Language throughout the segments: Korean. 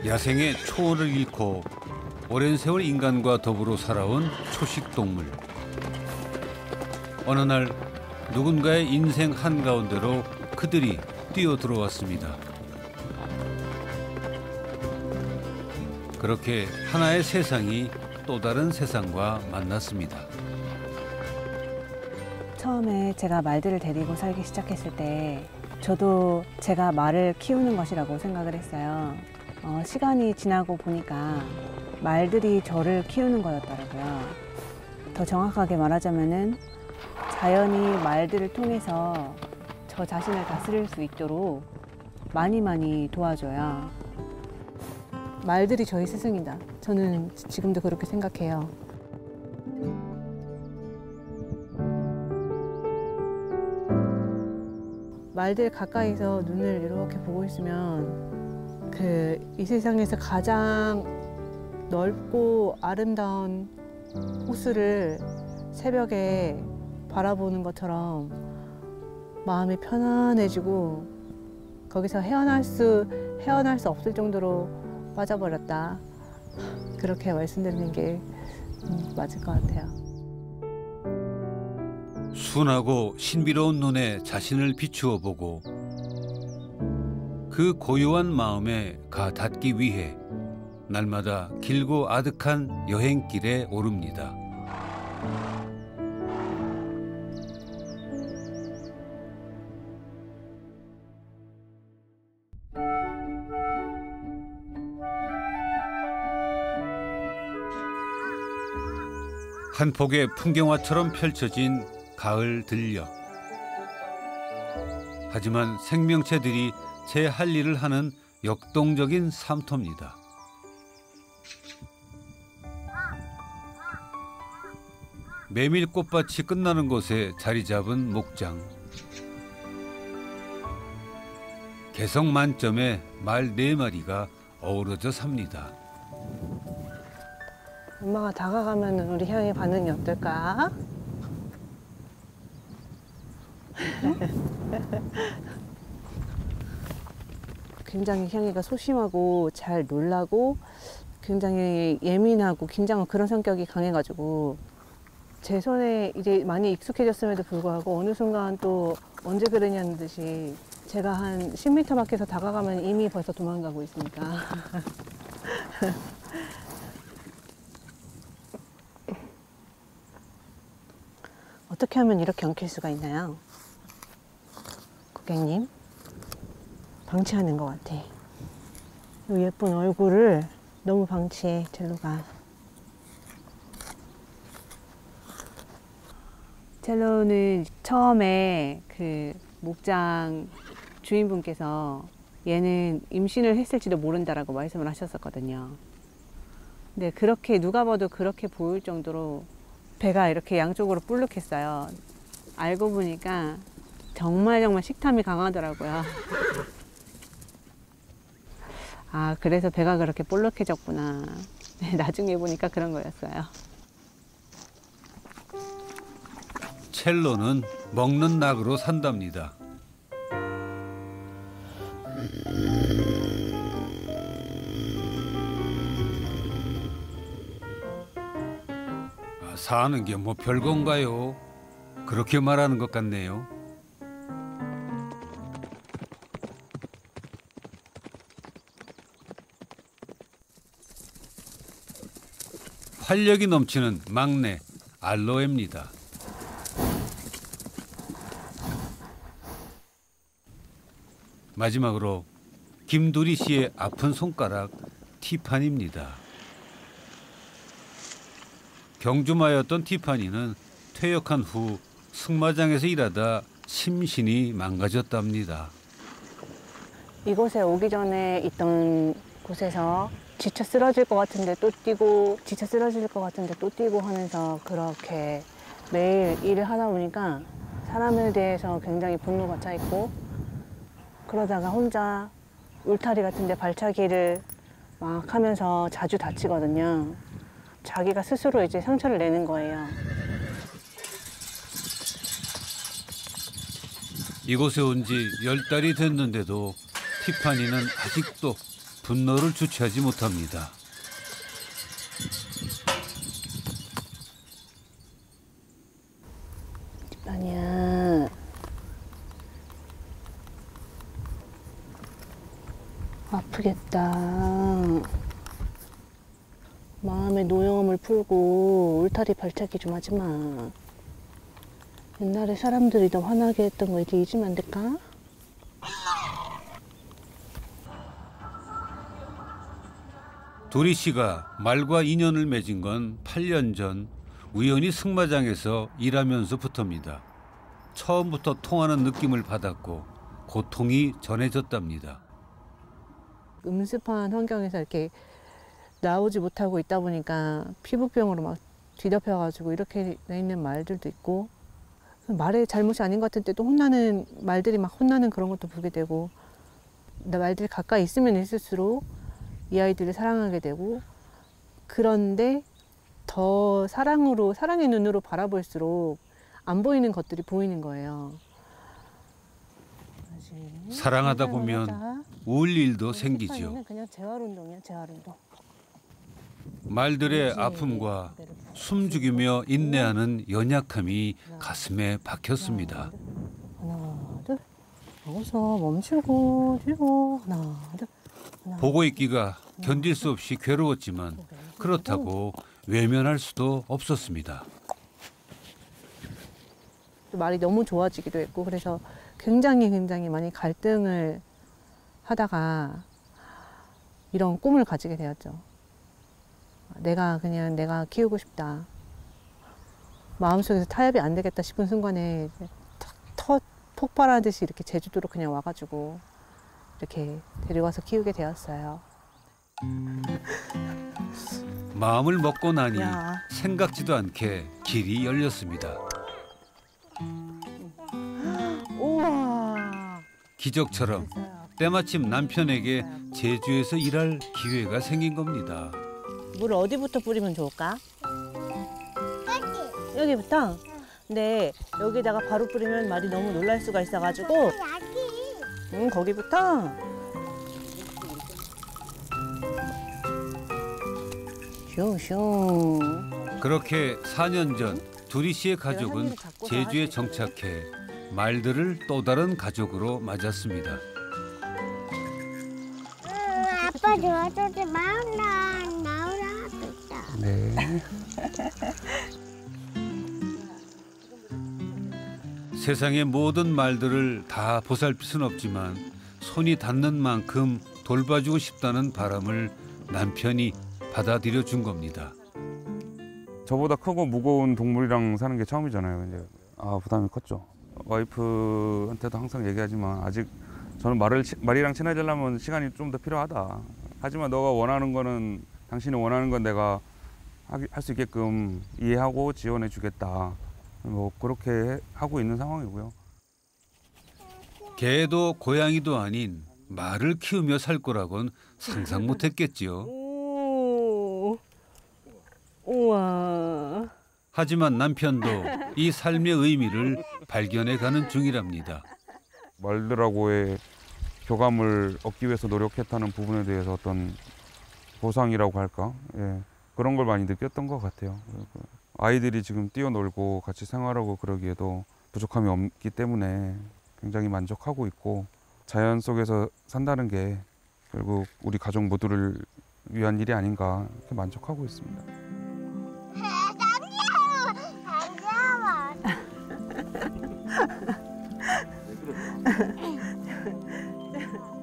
야생의 초원을 잃고 오랜 세월 인간과 더불어 살아온 초식동물. 어느 날 누군가의 인생 한가운데로 그들이 뛰어들어왔습니다. 그렇게 하나의 세상이 또 다른 세상과 만났습니다. 처음에 제가 말들을 데리고 살기 시작했을 때 저도 제가 말을 키우는 것이라고 생각을 했어요. 시간이 지나고 보니까 말들이 저를 키우는 거였더라고요. 더 정확하게 말하자면은 자연이 말들을 통해서 저 자신을 다스릴 수 있도록 많이 도와줘요. 말들이 저희 스승이다. 저는 지금도 그렇게 생각해요. 말들 가까이서 눈을 이렇게 보고 있으면 이 세상에서 가장 넓고 아름다운 호수를 새벽에 바라보는 것처럼 마음이 편안해지고 거기서 헤어날 수 없을 정도로 빠져버렸다. 그렇게 말씀드리는 게 맞을 것 같아요. 순하고 신비로운 눈에 자신을 비추어 보고 그 고요한 마음에 가 닿기 위해 날마다 길고 아득한 여행길에 오릅니다. 한 폭의 풍경화처럼 펼쳐진 가을 들녘. 하지만 생명체들이 제 할 일을 하는 역동적인 삶터입니다. 메밀꽃밭이 끝나는 곳에 자리 잡은 목장. 개성 만점의 말 4마리가 어우러져 삽니다. 엄마가 다가가면 우리 형의 반응이 어떨까? 굉장히 형이가 소심하고 잘 놀라고 굉장히 예민하고 긴장한 그런 성격이 강해가지고 제 손에 이제 많이 익숙해졌음에도 불구하고 어느 순간 또 언제 그러냐는 듯이 제가 한 10m 밖에서 다가가면 이미 벌써 도망가고 있으니까. 어떻게 하면 이렇게 엉킬 수가 있나요? 고객님, 방치하는 것 같아. 이 예쁜 얼굴을 너무 방치해, 첼로가. 첼로는 처음에 그 목장 주인분께서 얘는 임신을 했을지도 모른다라고 말씀을 하셨었거든요. 근데 그렇게 누가 봐도 그렇게 보일 정도로 배가 이렇게 양쪽으로 볼록했어요. 알고 보니까 정말 식탐이 강하더라고요. 아, 그래서 배가 그렇게 볼록해졌구나. 나중에 보니까 그런 거였어요. 첼로는 먹는 낙으로 산답니다. 사는 게 뭐 별건가요? 그렇게 말하는 것 같네요. 활력이 넘치는 막내 알로에입니다. 마지막으로 김두리 씨의 아픈 손가락 티파니입니다. 경주마였던 티파니는 퇴역한 후 승마장에서 일하다 심신이 망가졌답니다. 이곳에 오기 전에 있던 곳에서 지쳐 쓰러질 것 같은데 또 뛰고 지쳐 쓰러질 것 같은데 또 뛰고 하면서 그렇게 매일 일을 하다 보니까 사람에 대해서 굉장히 분노가 차 있고 그러다가 혼자 울타리 같은 데 발차기를 막 하면서 자주 다치거든요. 자기가 스스로 이제 상처를 내는 거예요. 이곳에 온 지 10달이 됐는데도 티파니는 아직도 분노를 주체하지 못합니다. 아니야. 아프겠다. 마음의 노여움을 풀고 울타리 발차기 좀 하지 마. 옛날에 사람들이 너 화나게 했던 거 이제 잊으면 안 될까? 도리 씨가 말과 인연을 맺은 건 8년 전 우연히 승마장에서 일하면서부터입니다. 처음부터 통하는 느낌을 받았고 고통이 전해졌답니다. 음습한 환경에서 이렇게 나오지 못하고 있다 보니까 피부병으로 막 뒤덮여가지고 이렇게 돼 있는 말들도 있고, 말의 잘못이 아닌 것 같은 때도 혼나는 말들이 막 혼나는 그런 것도 보게 되고, 말들이 가까이 있으면 있을수록 이 아이들을 사랑하게 되고, 그런데 더 사랑의 눈으로 바라볼수록 안 보이는 것들이 보이는 거예요. 사랑하다 보면 울 일도 생기죠. 그냥 재활 운동이야, 재활 운동. 말들의 아픔과 숨죽이며 인내하는 연약함이 가슴에 박혔습니다. 하나, 둘. 여기서 멈추고 뒤로 하나, 둘. 보고 있기가 견딜 수 없이 괴로웠지만 그렇다고 외면할 수도 없었습니다. 말이 너무 좋아지기도 했고, 그래서 굉장히 많이 갈등을 하다가 이런 꿈을 가지게 되었죠. 내가 키우고 싶다. 마음속에서 타협이 안 되겠다 싶은 순간에 폭발하듯이 이렇게 제주도로 그냥 와가지고 이렇게 데려와서 키우게 되었어요. 마음을 먹고 나니 야. 생각지도 않게 길이 열렸습니다. 우와. 기적처럼 때마침 남편에게 제주에서 일할 기회가 생긴 겁니다. 물 어디부터 뿌리면 좋을까? 여기부터? 근데 여기다가 바로 뿌리면 말이 너무 놀랄 수가 있어가지고 거기부터? 슝슝. 그렇게 4년 전 두리 씨의 가족은 제주에 정착해 말들을 또 다른 가족으로 맞았습니다. 아빠 도와주지 마라. 나오라. 네. 세상의 모든 말들을 다 보살필 순 없지만 손이 닿는 만큼 돌봐주고 싶다는 바람을 남편이 받아들여 준 겁니다. 저보다 크고 무거운 동물이랑 사는 게 처음이잖아요. 이제 부담이 컸죠. 와이프한테도 항상 얘기하지만 아직 저는 말이랑 친해지려면 시간이 좀 더 필요하다. 하지만 너가 원하는 거는 당신이 원하는 건 내가 할 수 있게끔 이해하고 지원해 주겠다. 뭐 그렇게 하고 있는 상황이고요. 개도 고양이도 아닌 말을 키우며 살 거라곤 상상 못했겠지요. 우와. 하지만 남편도 이 삶의 의미를 발견해 가는 중이랍니다. 말들하고의 교감을 얻기 위해서 노력했다는 부분에 대해서 어떤 보상이라고 할까? 예, 그런 걸 많이 느꼈던 것 같아요. 아이들이 지금 뛰어놀고 같이 생활하고 그러기에도 부족함이 없기 때문에 굉장히 만족하고 있고, 자연 속에서 산다는 게 결국 우리 가족 모두를 위한 일이 아닌가 이렇게 만족하고 있습니다.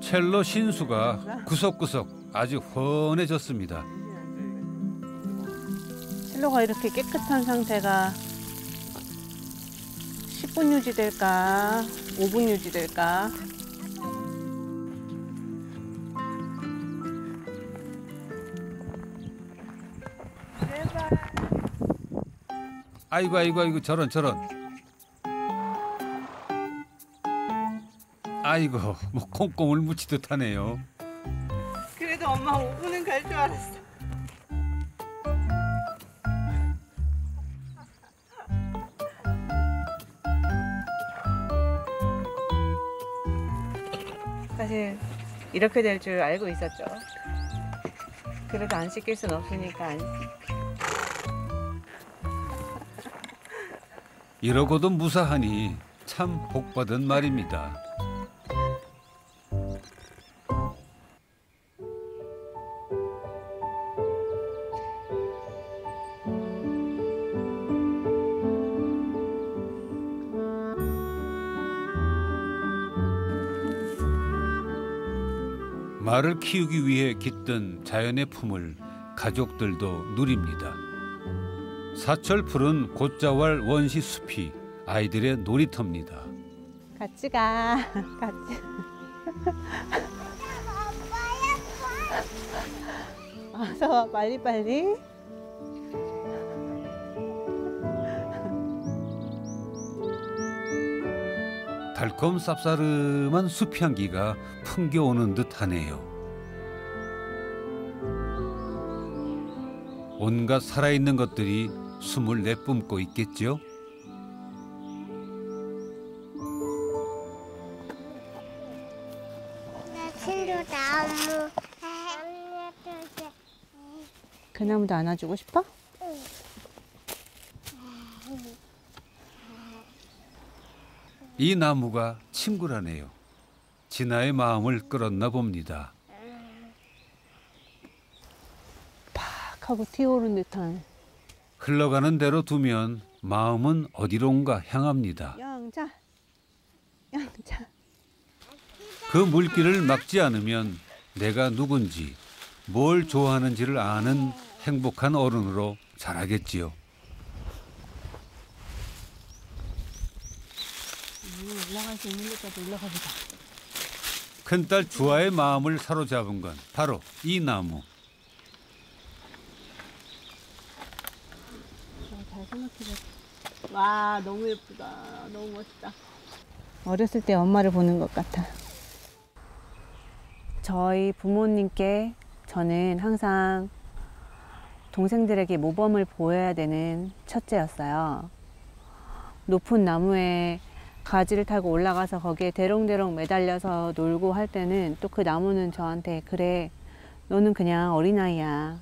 첼로 신수가 구석구석 아주 훤해졌습니다. 첼로가 이렇게 깨끗한 상태가 10분 유지될까? 5분 유지될까? 아이고 저런. 아이고 뭐 콩콩을 묻히듯 하네요. 그래도 엄마 5분은 갈 줄 알았어. 사실 이렇게 될 줄 알고 있었죠. 그래도 안 씻길 순 없으니까. 이러고도 무사하니 참 복받은 말입니다. 말을 키우기 위해 깃든 자연의 품을 가족들도 누립니다. 사철 푸른 곶자왈 원시 숲이 아이들의 놀이터입니다. 같이 가. 같이. 어서 와, 빨리빨리. 달콤 쌉싸름한 숲 향기가 풍겨오는 듯하네요. 온갖 살아있는 것들이 숨을 내뿜고 있겠죠. 내 친구 나무. 그 나무도 안아주고 싶어? 이 나무가 친구라네요. 진아의 마음을 끌었나 봅니다. 팍 하고 튀어오른 듯한. 흘러가는 대로 두면 마음은 어디론가 향합니다. 영자. 영자. 그 물길을 막지 않으면 내가 누군지, 뭘 좋아하는지를 아는 행복한 어른으로 자라겠지요. 올라갈 수 있는 데까지 올라가 보자. 큰딸 주아의 마음을 사로잡은 건 바로 이 나무. 잘 생각해봐. 와, 너무 예쁘다. 너무 멋있다. 어렸을 때 엄마를 보는 것 같아. 저희 부모님께 저는 항상 동생들에게 모범을 보여야 되는 첫째였어요. 높은 나무에 가지를 타고 올라가서 거기에 대롱대롱 매달려서 놀고 할 때는 또 그 나무는 저한테 그래, 너는 그냥 어린아이야.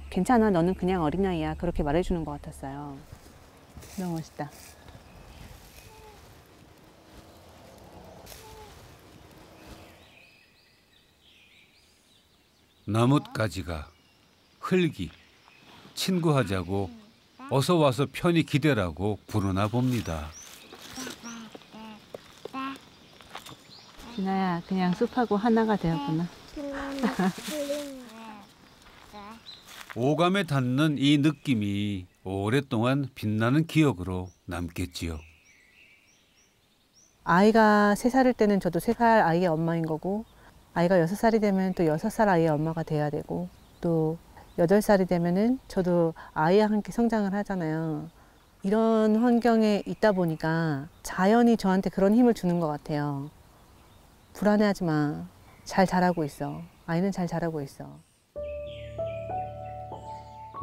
괜찮아, 너는 그냥 어린아이야. 그렇게 말해주는 것 같았어요. 너무 멋있다. 나뭇가지가 흙이 친구하자고 어서 와서 편히 기대라고 부르나 봅니다. 진아야, 그냥 숲하고 하나가 되었구나. 오감에 닿는 이 느낌이 오랫동안 빛나는 기억으로 남겠지요. 아이가 3살일 때는 저도 3살 아이의 엄마인 거고, 아이가 6살이 되면 또 6살 아이의 엄마가 돼야 되고, 또 8살이 되면은 저도 아이와 함께 성장을 하잖아요. 이런 환경에 있다 보니까 자연이 저한테 그런 힘을 주는 것 같아요. 불안해하지 마. 잘 자라고 있어. 아이는 잘 자라고 있어.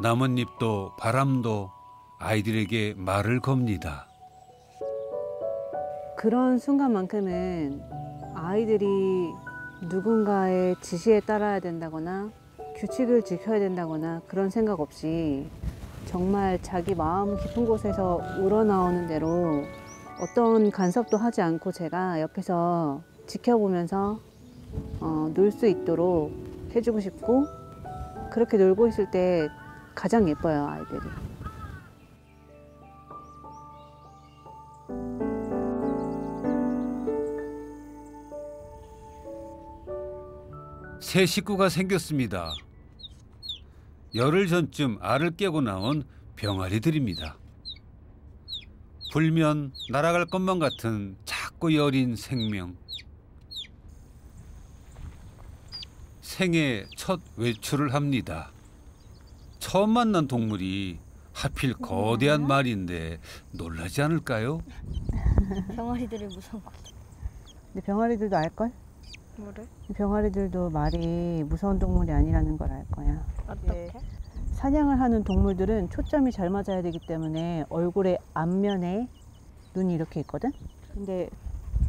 나뭇잎도 바람도 아이들에게 말을 겁니다. 그런 순간만큼은 아이들이 누군가의 지시에 따라야 된다거나 규칙을 지켜야 된다거나 그런 생각 없이 정말 자기 마음 깊은 곳에서 우러나오는 대로 어떤 간섭도 하지 않고 제가 옆에서 지켜보면서 놀 수 있도록 해주고 싶고, 그렇게 놀고 있을 때 가장 예뻐요, 아이들이. 새 식구가 생겼습니다. 열흘 전쯤 알을 깨고 나온 병아리들입니다. 불면 날아갈 것만 같은 작고 여린 생명. 생애 첫 외출을 합니다. 처음 만난 동물이 하필 거대한 말인데 놀라지 않을까요? 병아리들이 무서운 거. 근데 병아리들도 알걸? 뭐를? 병아리들도 말이 무서운 동물이 아니라는 걸 알 거야. 어떻게? 사냥을 하는 동물들은 초점이 잘 맞아야 되기 때문에 얼굴의 앞면에 눈이 이렇게 있거든? 근데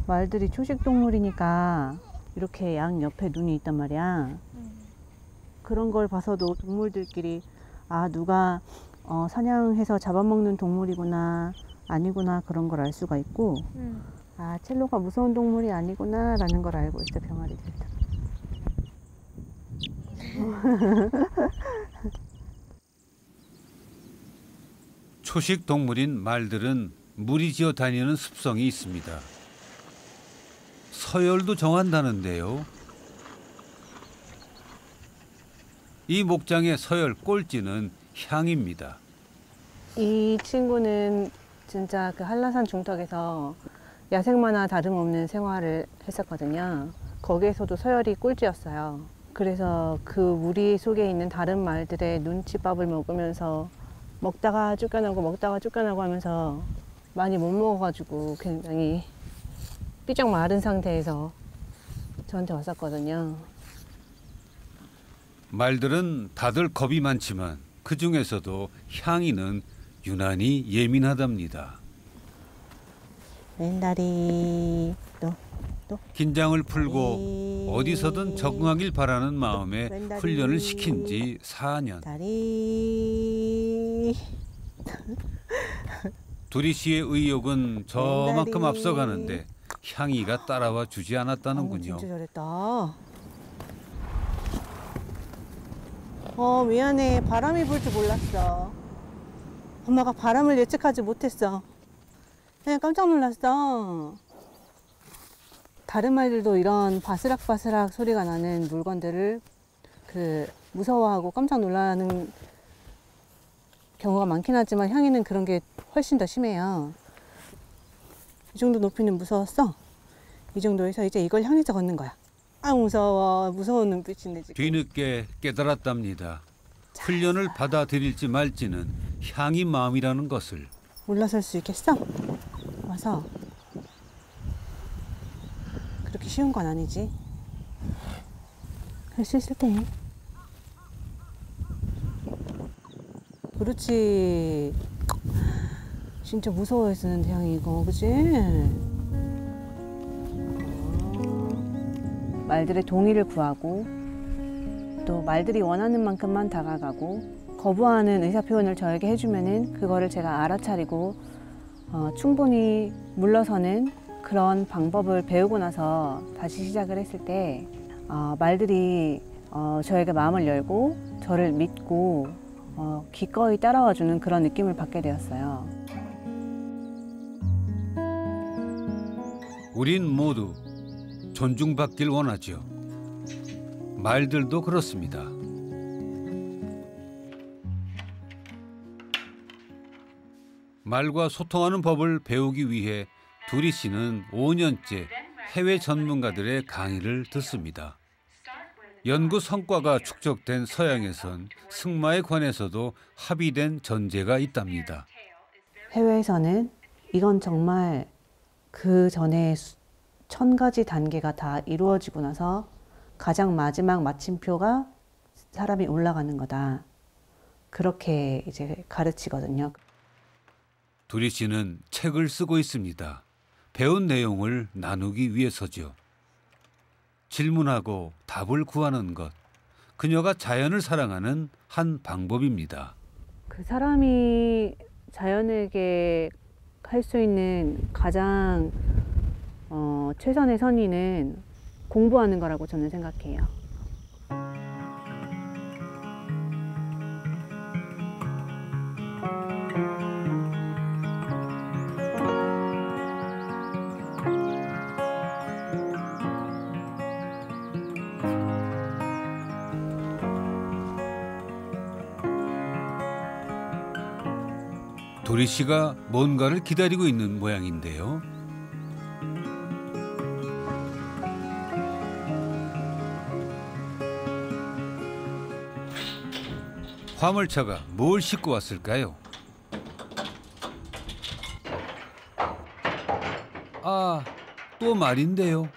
말들이 초식 동물이니까 이렇게 양 옆에 눈이 있단 말이야. 그런 걸 봐서도 동물들끼리 아 누가 사냥해서 잡아먹는 동물이구나 아니구나 그런 걸 알 수가 있고 아 첼로가 무서운 동물이 아니구나 라는 걸 알고 있어 병아리들도. 초식 동물인 말들은 무리지어 다니는 습성이 있습니다. 서열도 정한다는데요. 이 목장의 서열 꼴찌는 향입니다. 이 친구는 진짜 그 한라산 중턱에서 야생마나 다름없는 생활을 했었거든요. 거기에서도 서열이 꼴찌였어요. 그래서 그 무리 속에 있는 다른 말들의 눈칫밥을 먹으면서 먹다가 쫓겨나고 하면서 많이 못 먹어가지고 굉장히 삐쩍 마른 상태에서 저한테 왔었거든요. 말들은 다들 겁이 많지만 그 중에서도 향이는 유난히 예민하답니다. 왼다리 긴장을 풀고 어디서든 적응하길 바라는 마음에 훈련을 시킨 지 4년. 다리 두리 씨의 의욕은 저만큼 왼다리. 앞서가는데 향이가 따라와 주지 않았다는군요. 진짜 잘했다. 미안해. 바람이 불 줄 몰랐어. 엄마가 바람을 예측하지 못했어. 그냥 깜짝 놀랐어. 다른 말들도 이런 바스락바스락 소리가 나는 물건들을 무서워하고 깜짝 놀라는 경우가 많긴 하지만 향이는 그런 게 훨씬 더 심해요. 이 정도 높이는 무서웠어. 이 정도에서 이제 이걸 향해서 걷는 거야. 아 무서워. 무서운 눈빛인데 지금. 뒤늦게 깨달았답니다. 훈련을 받아들일지 말지는 향이 마음이라는 것을. 올라설 수 있겠어? 와서. 그렇게 쉬운 건 아니지. 할 수 있을 때. 그렇지. 진짜 무서워했었는데 향이 이거 그치? 말들의 동의를 구하고 또 말들이 원하는 만큼만 다가가고 거부하는 의사표현을 저에게 해주면은 그거를 제가 알아차리고 충분히 물러서는 그런 방법을 배우고 나서 다시 시작을 했을 때 말들이 저에게 마음을 열고 저를 믿고 기꺼이 따라와주는 그런 느낌을 받게 되었어요. 우린 모두 존중받길 원하죠. 말들도 그렇습니다. 말과 소통하는 법을 배우기 위해 두리 씨는 5년째 해외 전문가들의 강의를 듣습니다. 연구 성과가 축적된 서양에선 승마에 관해서도 합의된 전제가 있답니다. 해외에서는 이건 정말 그 전에 1000가지 단계가 다 이루어지고 나서 가장 마지막 마침표가 사람이 올라가는 거다. 그렇게 이제 가르치거든요. 두리 씨는 책을 쓰고 있습니다. 배운 내용을 나누기 위해서죠. 질문하고 답을 구하는 것. 그녀가 자연을 사랑하는 한 방법입니다. 그 사람이 자연에게 할 수 있는 가장 최선의 선의는 공부하는 거라고 저는 생각해요. 도리 씨가 뭔가를 기다리고 있는 모양인데요. 화물차가 뭘 싣고 왔을까요? 아, 또 말인데요.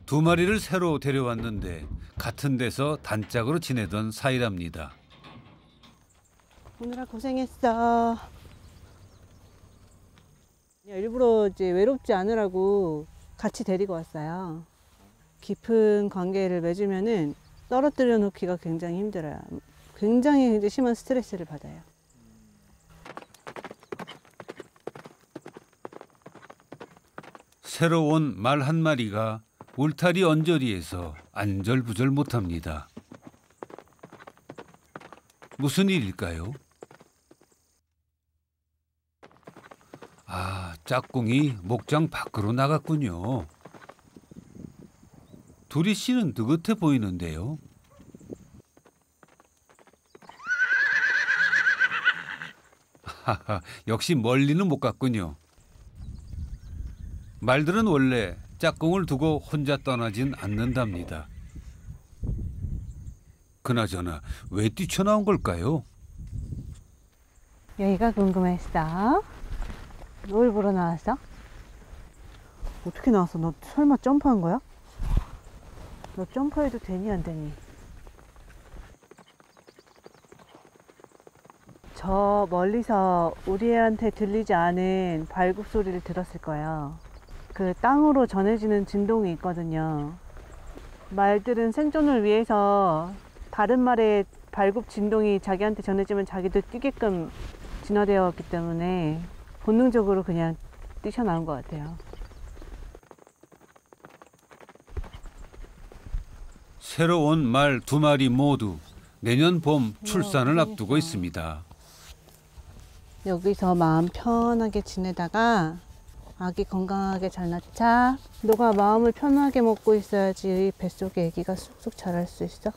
두 마리를 새로 데려왔는데 같은 데서 단짝으로 지내던 사이랍니다. 오늘아 고생했어. 일부러 이제 외롭지 않으라고 같이 데리고 왔어요. 깊은 관계를 맺으면은 떨어뜨려 놓기가 굉장히 힘들어요. 굉장히 심한 스트레스를 받아요. 새로 온 말 한 마리가 울타리 언저리에서 안절부절 못합니다. 무슨 일일까요? 아, 짝꿍이 목장 밖으로 나갔군요. 두리 씨는 느긋해 보이는데요. 하하, 역시 멀리는 못 갔군요. 말들은 원래 짝꿍을 두고 혼자 떠나진 않는답니다. 그나저나 왜 뛰쳐나온 걸까요? 여기가 궁금했어. 뭘 보러 나왔어? 어떻게 나왔어? 너 설마 점프한 거야? 너 점프해도 되니 안 되니? 저 멀리서 우리한테 들리지 않은 발굽 소리를 들었을 거예요. 그 땅으로 전해지는 진동이 있거든요. 말들은 생존을 위해서 다른 말의 발굽 진동이 자기한테 전해지면 자기도 뛰게끔 진화되어 있기 때문에 본능적으로 그냥 뛰쳐나온 것 같아요. 새로 온 말 2마리 모두 내년 봄 출산을 앞두고 있습니다. 여기서 마음 편하게 지내다가 아기 건강하게 잘 낳자. 너가 마음을 편하게 먹고 있어야지 뱃속에 아기가 쑥쑥 자랄 수 있어.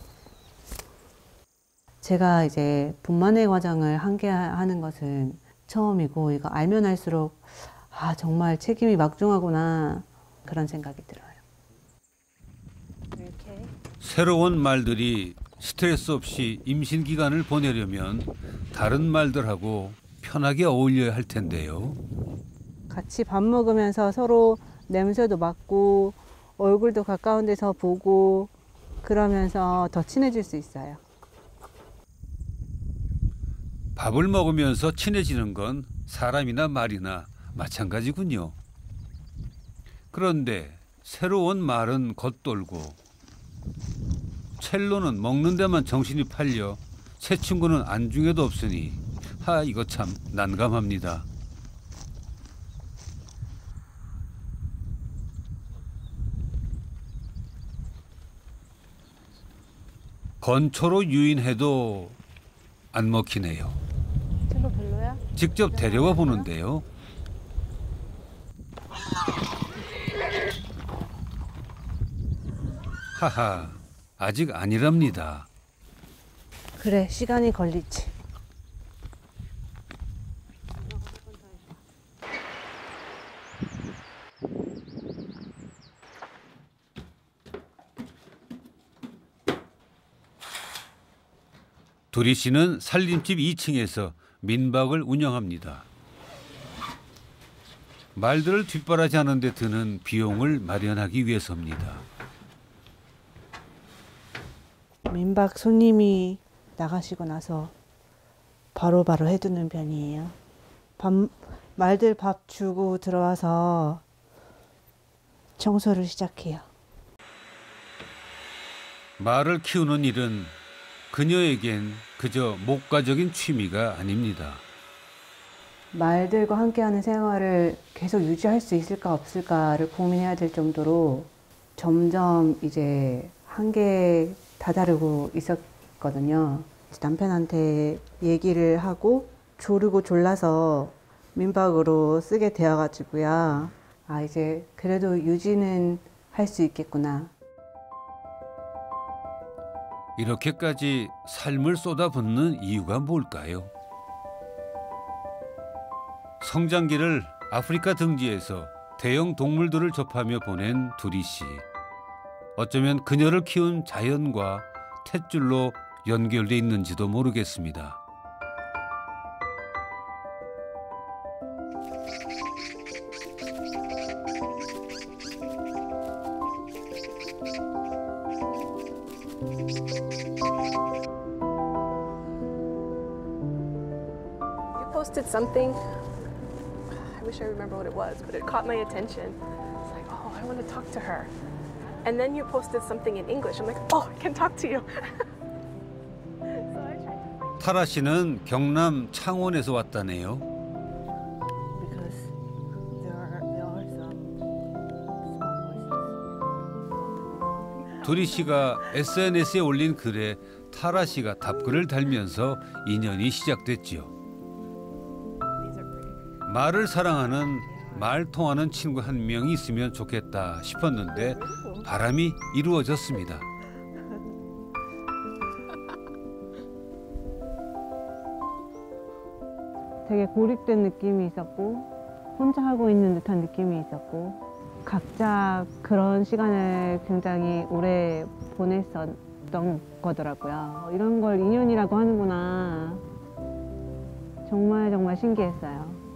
제가 이제 분만의 과정을 함께 하는 것은 처음이고, 이거 알면 알수록 아, 정말 책임이 막중하구나, 그런 생각이 들어요. 이렇게. 새로 온 말들이 스트레스 없이 임신 기간을 보내려면 다른 말들하고 편하게 어울려야 할 텐데요. 같이 밥 먹으면서 서로 냄새도 맡고 얼굴도 가까운 데서 보고 그러면서 더 친해질 수 있어요. 밥을 먹으면서 친해지는 건 사람이나 말이나 마찬가지군요. 그런데 새로 온 말은 겉돌고 첼로는 먹는 데만 정신이 팔려 새 친구는 안중에도 없으니 이거 참 난감합니다. 건초로 유인해도 안 먹히네요. 첼로 별로야? 직접 데려와 보는데요. 하하, 아직 아니랍니다. 그래, 시간이 걸리지. 두리 씨는 살림집 2층에서 민박을 운영합니다. 말들을 뒷바라지하는 데 드는 비용을 마련하기 위해서입니다. 민박 손님이 나가시고 나서 바로바로 해두는 편이에요. 말들 밥 주고 들어와서 청소를 시작해요. 말을 키우는 일은 그녀에겐 그저 목가적인 취미가 아닙니다. 말들과 함께하는 생활을 계속 유지할 수 있을까 없을까를 고민해야 될 정도로 점점 이제 한계에 다다르고 있었거든요. 남편한테 얘기를 하고 조르고 졸라서 민박으로 쓰게 되어가지고요. 아, 이제 그래도 유지는 할 수 있겠구나. 이렇게까지 삶을 쏟아붓는 이유가 뭘까요? 성장기를 아프리카 등지에서 대형 동물들을 접하며 보낸 두리 씨. 어쩌면 그녀를 키운 자연과 탯줄로 연결돼 있는지도 모르겠습니다. You posted something. I wish I remember what it was, but it caught my attention. It's like, oh, I want to talk to her. And then you posted something in English. I'm like, oh, I can talk to you. So I tried to 타라 씨는 경남 창원에서 왔다네요. Because there are some small horses. 두리 씨가 SNS에 올린 글에 타라 씨가 답글을 달면서 인연이 시작됐지요. 말을 사랑하는 말 통하는 친구 한 명이 있으면 좋겠다 싶었는데 바람이 이루어졌습니다. 되게 고립된 느낌이 있었고 혼자 하고 있는 듯한 느낌이 있었고 각자 그런 시간을 굉장히 오래 보냈었던 거더라고요. 이런 걸 인연이라고 하는구나. 정말 정말 신기했어요.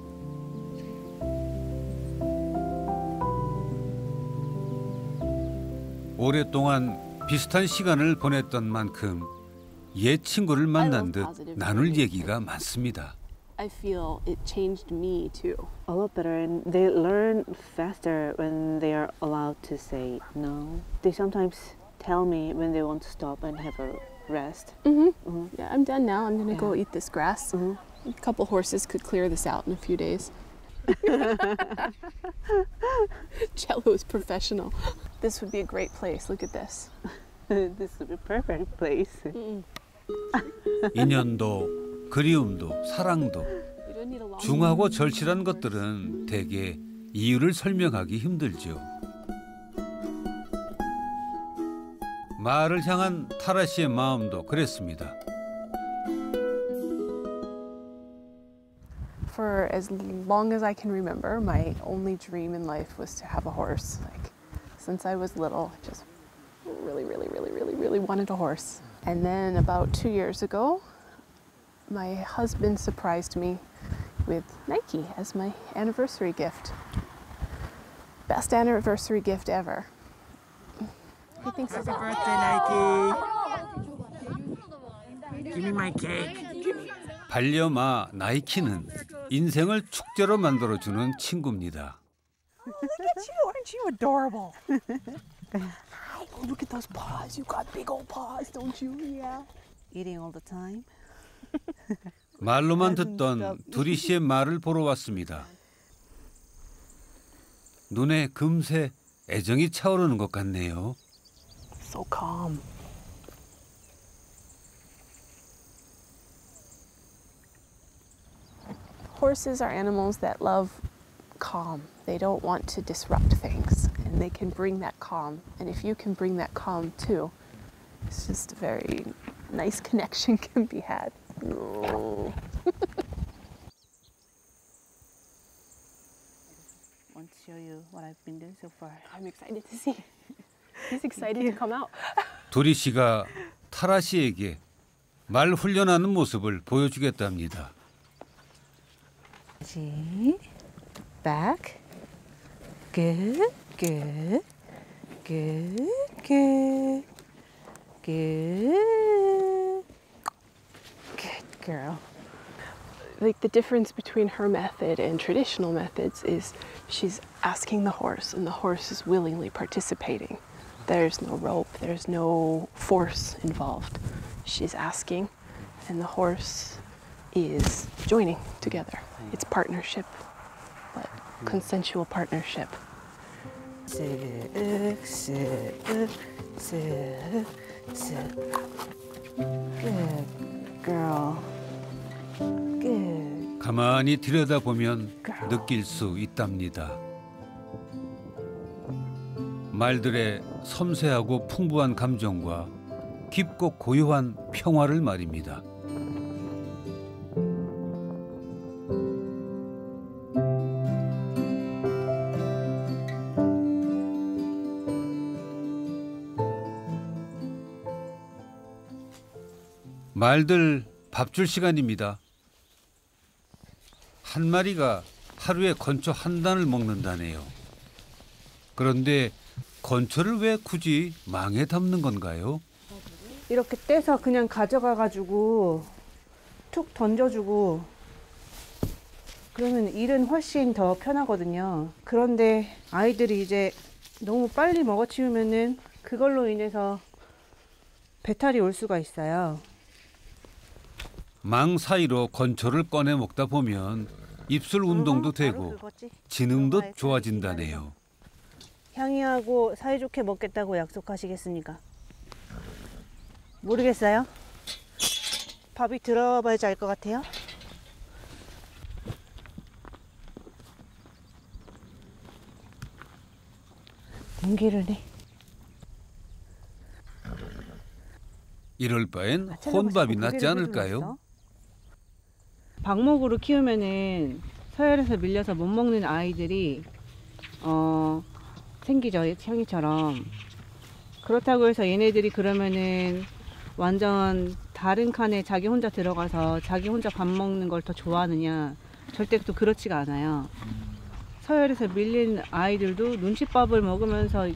오랫동안 비슷한 시간을 보냈던 만큼 옛 친구를 만난 듯 나눌 얘기가 많습니다. I feel it changed me too. A lot better, and they learn faster when they are allowed to say no. They sometimes tell me when they want to stop and have a rest. Yeah, I'm done now. I'm gonna go eat this grass. Mhm. A couple horses could clear this out in a few days. Cello is professional. This would be a great place. Look at this. This would be a perfect place. 인연도 그리움도 사랑도 You don't need a long 중하고 절실한 것들은 대개 이유를 설명하기 힘들죠. 말을 향한 타라 씨의 마음도 그랬습니다. For as long as I can remember, my only dream in life was to have a horse. Like, since I was little, I just really wanted a horse. And then about 2 years ago, my husband surprised me with Nike as my anniversary gift. Best anniversary gift ever. He thinks it's Happy birthday, Nike. Give me my cake. 반려마 나이키는 인생을 축제로 만들어주는 친구입니다. Look at you. Aren't you adorable? Oh, look at those paws. You got big old paws, don't you? Yeah. Eating all the time. 말로만 듣던 두리 씨의 말을 보러 왔습니다. 눈에 금세 애정이 차오르는 것 같네요. So calm. Horses are animals that love calm. They don't want to disrupt things, and they can bring that calm. And if you can bring that calm too, it's just a very nice connection can be had. Oh. Want to show you what I've been doing so far. I'm excited to see. He's excited to come out. 두리 씨가 타라 씨에게 말 훈련하는 모습을 보여주겠답니다. Back. Good, good, good, good, good. Good girl. Like the difference between her method and traditional methods is she's asking the horse and the horse is willingly participating. There's no rope, there's no force involved. She's asking and the horse is joining together. It's partnership, but consensual partnership. Sit, sit, sit, sit. Good girl. Good. 가만히 들여다보면 느낄 수 있답니다. 말들의 섬세하고 풍부한 감정과 깊고 고요한 평화를 말입니다. 말들 밥 줄 시간입니다. 한 마리가 하루에 건초 한 단을 먹는다네요. 그런데 건초를 왜 굳이 망에 담는 건가요? 이렇게 떼서 그냥 가져가가지고 툭 던져주고 그러면 일은 훨씬 더 편하거든요. 그런데 아이들이 이제 너무 빨리 먹어치우면은 그걸로 인해서 배탈이 올 수가 있어요. 망 사이로 건초를 꺼내 먹다 보면 입술 운동도 되고 지능도 좋아진다네요. 향이하고 사이좋게 먹겠다고 약속하시겠습니까? 모르겠어요? 밥이 들어봐야지 알 것 같아요. 공기를 내. 이럴 바엔 혼밥이 낫지 않을까요? 방목으로 키우면은 서열에서 밀려서 못 먹는 아이들이 생기죠, 형이처럼. 그렇다고 해서 얘네들이 그러면은 완전 다른 칸에 자기 혼자 들어가서 자기 혼자 밥 먹는 걸 더 좋아하느냐? 절대 또 그렇지가 않아요. 서열에서 밀린 아이들도 눈칫밥을 먹으면서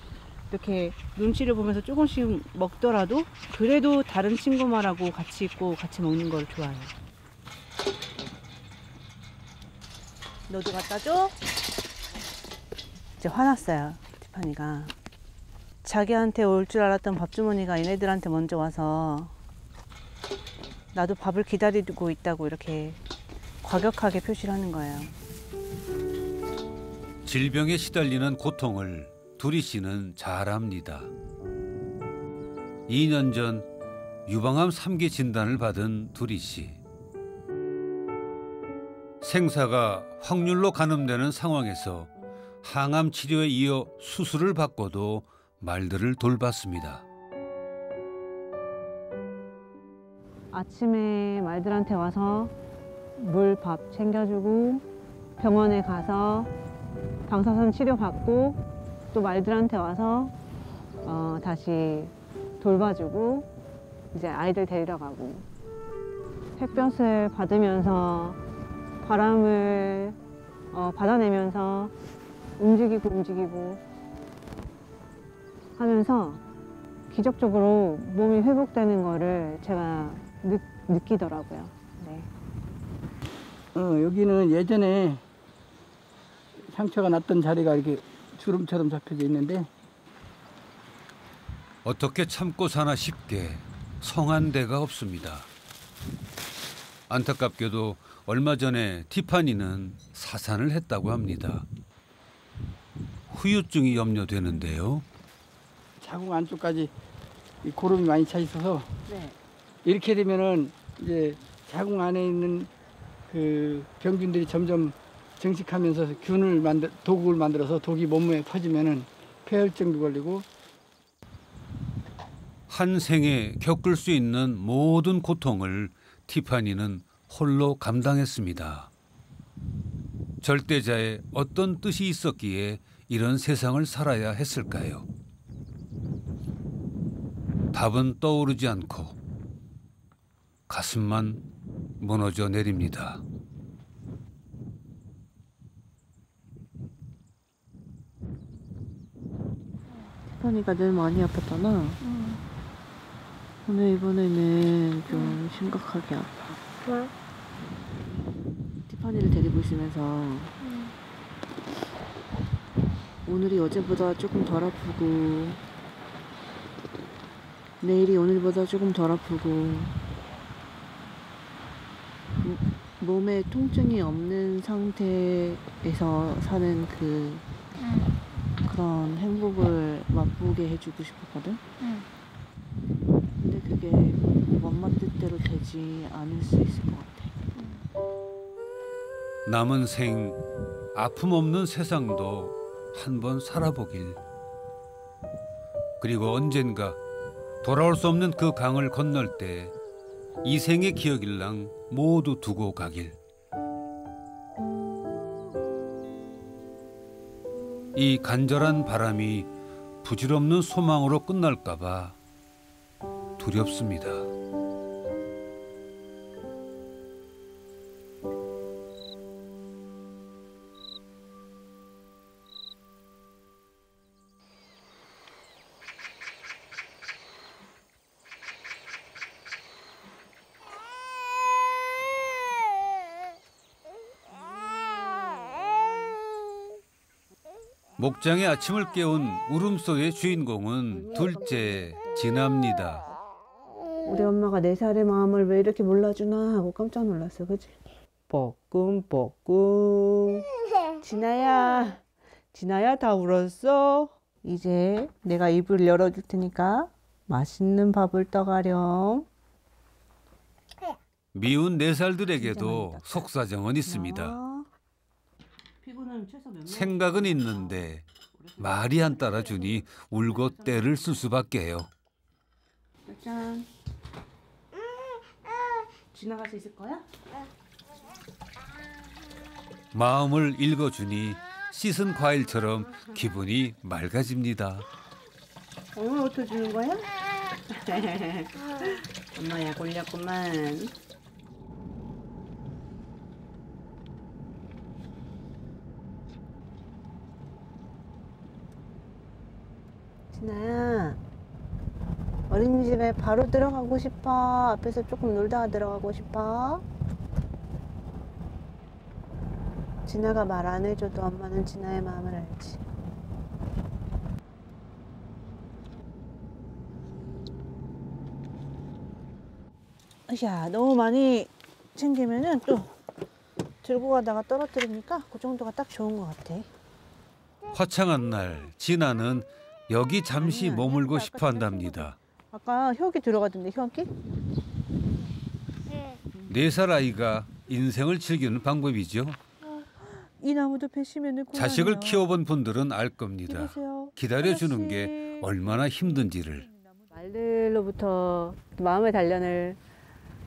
이렇게 눈치를 보면서 조금씩 먹더라도 그래도 다른 친구만하고 같이 있고 같이 먹는 걸 좋아해요. 너도 갖다 줘? 이제 화났어요, 티파니가. 자기한테 올 줄 알았던 밥주머니가 얘네들한테 먼저 와서 나도 밥을 기다리고 있다고 이렇게 과격하게 표시를 하는 거예요. 질병에 시달리는 고통을 두리 씨는 잘 압니다. 2년 전 유방암 3기 진단을 받은 두리 씨. 생사가 확률로 가늠되는 상황에서 항암 치료에 이어 수술을 받고도 말들을 돌봤습니다. 아침에 말들한테 와서 물, 밥 챙겨주고 병원에 가서 방사선 치료 받고 또 말들한테 와서 다시 돌봐주고 이제 아이들 데리러 가고 햇볕을 받으면서 바람을 받아내면서 움직이고 하면서 기적적으로 몸이 회복되는 거를 제가 느끼더라고요. 네. 여기는 예전에 상처가 났던 자리가 이렇게 주름처럼 잡혀져 있는데 어떻게 참고 사나 싶게 성한 데가 없습니다. 안타깝게도 얼마 전에 티파니는 사산을 했다고 합니다. 후유증이 염려되는데요. 자궁 안쪽까지 이 고름이 많이 차 있어서 네. 이렇게 되면은 이제 자궁 안에 있는 그 병균들이 점점 증식하면서 독을 만들어서 독이 몸에 퍼지면은 폐혈증도 걸리고. 한 생에 겪을 수 있는 모든 고통을 티파니는 홀로 감당했습니다. 절대자의 어떤 뜻이 있었기에 이런 세상을 살아야 했을까요? 답은 떠오르지 않고 가슴만 무너져 내립니다. 티파니가 늘 많이 아팠잖아. 근데 이번에는 좀 심각하게 아파. 왜? 티파니를 데리고 있으면서 오늘이 어제보다 조금 덜 아프고 내일이 오늘보다 조금 덜 아프고 몸에 통증이 없는 상태에서 사는 그런 행복을 맛보게 해주고 싶었거든. 근데 그게 엄마 뜻대로 되지 않을 수 있을 것 같아. 남은 생 아픔 없는 세상도 한번 살아보길. 그리고 언젠가 돌아올 수 없는 그 강을 건널 때 이 생의 기억일랑 모두 두고 가길. 이 간절한 바람이 부질없는 소망으로 끝날까 봐 두렵습니다. 목장의 아침을 깨운 울음소리의 주인공은 둘째 진아입니다. 우리 엄마가 4살의 마음을 왜 이렇게 몰라주나 하고 깜짝 놀랐어, 그치? 뻐끔뻐끔. 진아야 다 울었어? 이제 내가 입을 열어줄 테니까 맛있는 밥을 떠가렴. 미운 4살들에게도 속사정은 있습니다. 생각은 있는데 말이 안 따라주니 울고 떼를 쓸 수밖에 해요. 짠. 지나갈 수 있을 거야? 마음을 읽어주니 씻은 과일처럼 기분이 맑아집니다. 오늘부터 주는 거야? 엄마야 골렸구만. 진아야, 어린이집에 바로 들어가고 싶어? 앞에서 조금 놀다가 들어가고 싶어? 진아가 말 안 해줘도 엄마는 진아의 마음을 알지. 야, 너무 많이 챙기면은 또 들고 가다가 떨어뜨리니까 그 정도가 딱 좋은 것 같아. 화창한 날 진아는 여기 잠시 머물고 싶어 한답니다. 아까 혁이 들어가던데, 혁이? 4살 아이가 인생을 즐기는 방법이죠. 이 나무도 패시면은 자식을 키워본 분들은 알 겁니다. 이보세요. 기다려주는 게 얼마나 힘든지를. 말들로부터 마음의 단련을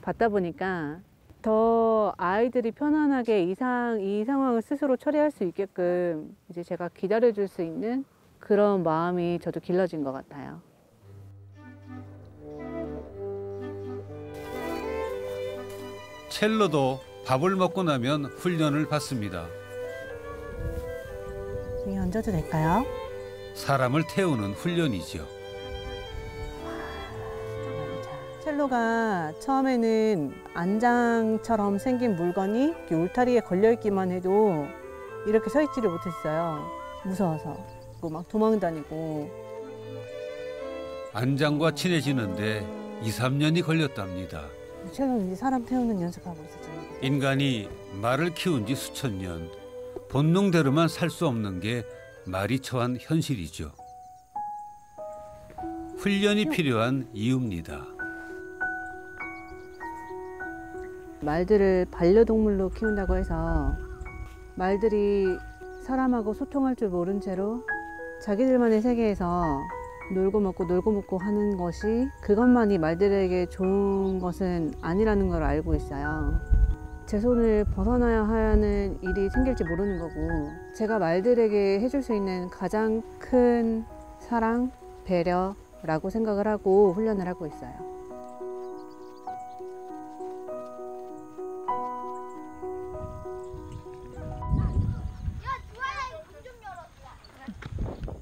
받다 보니까 더 아이들이 편안하게 이 상황을 스스로 처리할 수 있게끔 이제 제가 기다려줄 수 있는 그런 마음이 저도 길러진 것 같아요. 첼로도 밥을 먹고 나면 훈련을 받습니다. 여기 얹어도 될까요? 사람을 태우는 훈련이죠. 첼로가 처음에는 안장처럼 생긴 물건이 이렇게 울타리에 걸려있기만 해도 이렇게 서 있지를 못했어요. 무서워서. 막 도망다니고. 안장과 친해지는데 2, 3년이 걸렸답니다. 첼로는 이제 사람 태우는 연습하고 있었잖아요. 인간이 말을 키운 지 수천 년, 본능대로만 살 수 없는 게 말이 처한 현실이죠. 훈련이 필요한 이유입니다. 말들을 반려동물로 키운다고 해서 말들이 사람하고 소통할 줄 모른 채로 자기들만의 세계에서 놀고 먹고 하는 것이 그것만이 말들에게 좋은 것은 아니라는 걸 알고 있어요. 제 손을 벗어나야 하는 일이 생길지 모르는 거고, 제가 말들에게 해줄 수 있는 가장 큰 사랑, 배려라고 생각을 하고 훈련을 하고 있어요.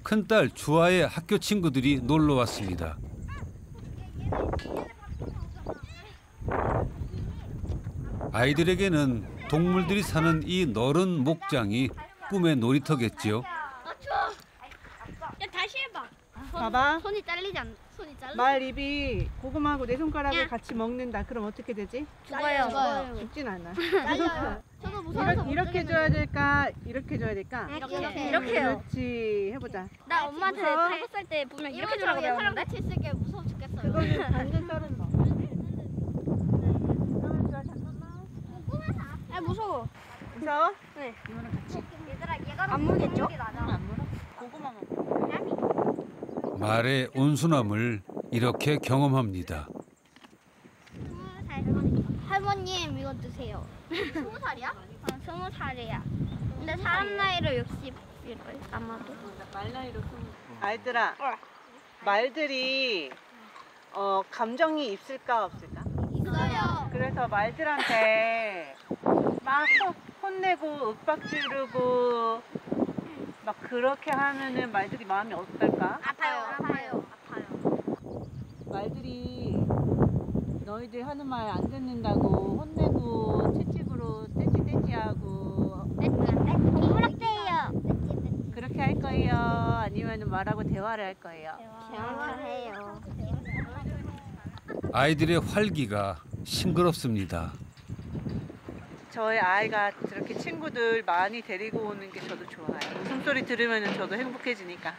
큰딸 주아의 학교 친구들이 놀러 왔습니다. 아이들에게는 동물들이 사는 이 너른 목장이 꿈의 놀이터겠지요. 야, 다시 해봐. 봐봐. 손이 잘리지 않? 손이 잘려? 말 입이 고구마하고 내 손가락을 야. 같이 먹는다. 그럼 어떻게 되지? 죽어요. 죽진 않아. 잘려요. 저도 무서워서 못 이렇게 줘야 될까? 이렇게 줘야 될까? 이렇게요. 그렇지. 해보자. 나 엄마한테 무서워? 5살 때 보면 이렇게 주라고 배웠는데. 사람 같이 있을게 무서워 죽겠어요. 그거는 완전 다른 거. 아 무서워. 무서워? 네. 얘들아 얘가 안 물겠죠? 안 물어. 고구마 먹고. 말의 온순함을 이렇게 경험합니다. 20살. 할머님 이거 드세요. 20살이야? 20살이야. 근데 사람 나이로 60이래 아마도. 말 나이로 아이들아, 말들이 감정이 있을까 없을까? 있어요. 그래서 말들한테 막 혼내고 윽박 지르고 막 그렇게 하면은 말들이 마음이 어떨까? 아파요. 말들이 너희들 하는 말 안 듣는다고 혼내고 채찍으로 떼찌떼찌하고 동물학대예요. 그렇게 할 거예요? 아니면 말하고 대화를 할 거예요? 대화해요. 아이들의 활기가 싱그럽습니다. 저희 아이가 저렇게 친구들 많이 데리고 오는 게 저도 좋아요. 웃음소리 들으면 저도 행복해지니까.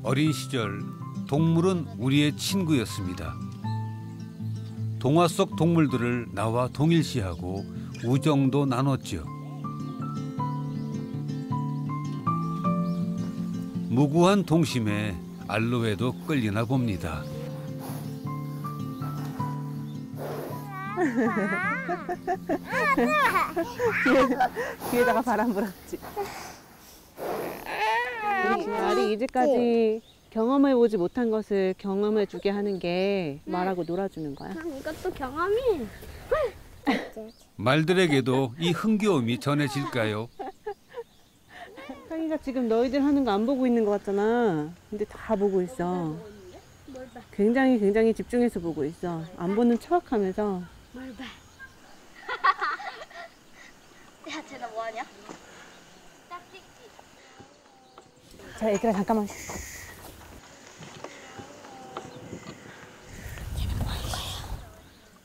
어린 시절 동물은 우리의 친구였습니다. 동화 속 동물들을 나와 동일시하고 우정도 나눴죠. 무구한 동심에 알로에도 끌리나 봅니다. 귀에다가 바람 불었지. 우리 알이 이제까지 경험해보지 못한 것을 경험해주게 하는 게 말하고 놀아주는 거야. 이것도 경험이. 말들에게도 이 흥겨움이 전해질까요? 상이가 지금 너희들 하는 거 안 보고 있는 것 같잖아. 근데 다 보고 있어. 굉장히 집중해서 보고 있어. 안 보는 척하면서. 뭘 봐. 야, 쟤는 뭐하냐? 짝짓기. 자, 얘들아 잠깐만.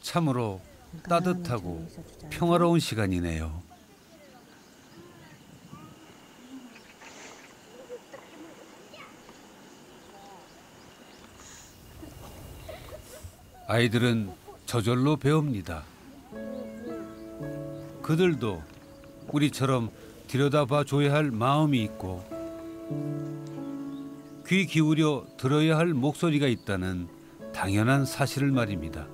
참으로 따뜻하고 평화로운 시간이네요. 아이들은 저절로 배웁니다. 그들도 우리처럼 들여다봐 줘야 할 마음이 있고 귀 기울여 들어야 할 목소리가 있다는 당연한 사실을 말입니다.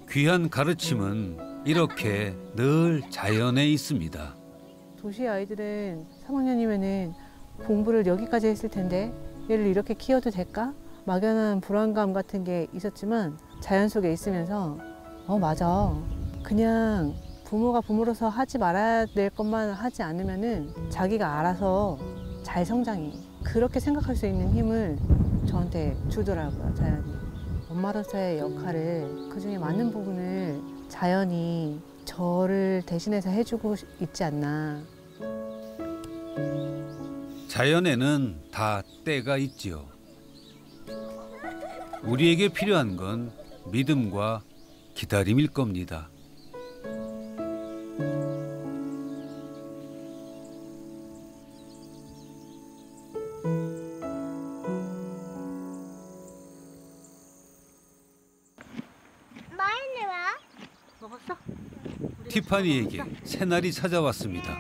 귀한 가르침은 이렇게 늘 자연에 있습니다. 도시 아이들은 3학년이면은 공부를 여기까지 했을 텐데 얘를 이렇게 키워도 될까? 막연한 불안감 같은 게 있었지만 자연 속에 있으면서 맞아. 그냥 부모가 부모로서 하지 말아야 될 것만 하지 않으면은 자기가 알아서 잘 성장해. 그렇게 생각할 수 있는 힘을 저한테 주더라고요, 자연이. 엄마로서의 역할을 그중에 많은 부분을 자연이 저를 대신해서 해주고 있지 않나. 자연에는 다 때가 있지요. 우리에게 필요한 건 믿음과 기다림일 겁니다. 많이 와. 먹었어? 티파니에게 새날이 찾아왔습니다.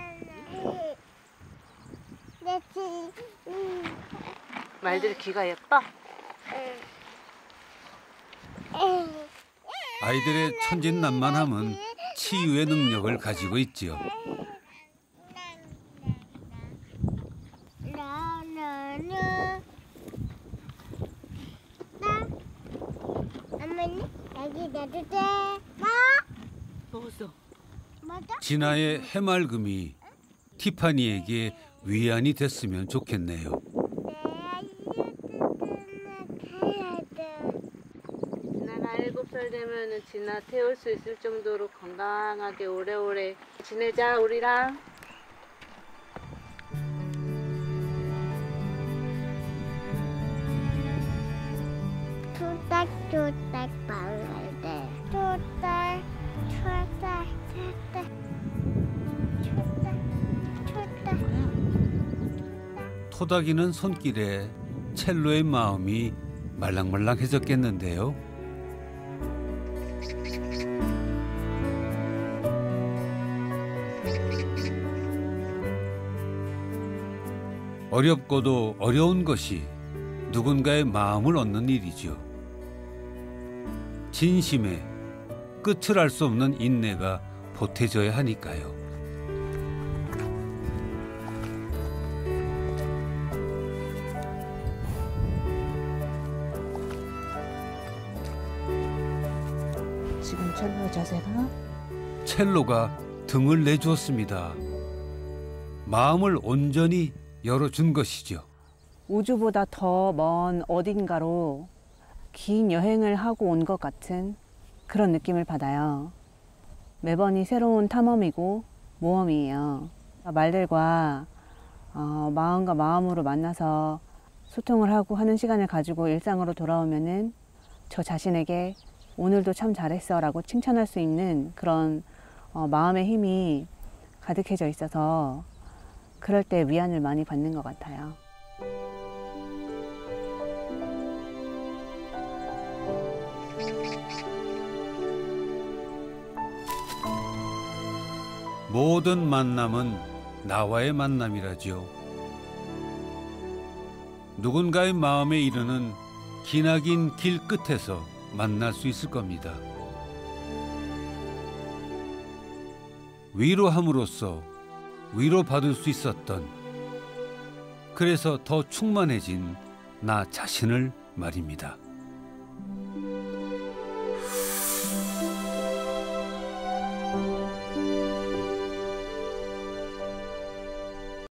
말들 귀가 예뻐? 아이들의 천진난만함은 치유의 능력을 가지고 있지요. 어머니, 여기 내도 돼? 먹었어. 맞아? 진아의 해맑음이 티파니에게 위안이 됐으면 좋겠네요. 진아가 7살 되면은 진아 태울 수 있을 정도로 건강하게 오래오래 지내자, 우리랑. 투닥투닥 방을 때 투닥 투닥 투닥 토닥이는 손길에 첼로의 마음이 말랑말랑해졌겠는데요. 어렵고도 어려운 것이 누군가의 마음을 얻는 일이죠. 진심에 끝을 알 수 없는 인내가 보태져야 하니까요. 지금 첼로 자세가 첼로가 등을 내주었습니다. 마음을 온전히 열어준 것이죠. 우주보다 더 먼 어딘가로 긴 여행을 하고 온 것 같은 그런 느낌을 받아요. 매번이 새로운 탐험이고 모험이에요. 말들과 마음과 마음으로 만나서 소통을 하고 하는 시간을 가지고 일상으로 돌아오면은 저 자신에게 오늘도 참 잘했어 라고 칭찬할 수 있는 그런 마음의 힘이 가득해져 있어서 그럴 때 위안을 많이 받는 것 같아요. 모든 만남은 나와의 만남이라죠. 누군가의 마음에 이르는 기나긴 길 끝에서 만날 수 있을 겁니다. 위로함으로써 위로받을 수 있었던, 그래서 더 충만해진 나 자신을 말입니다.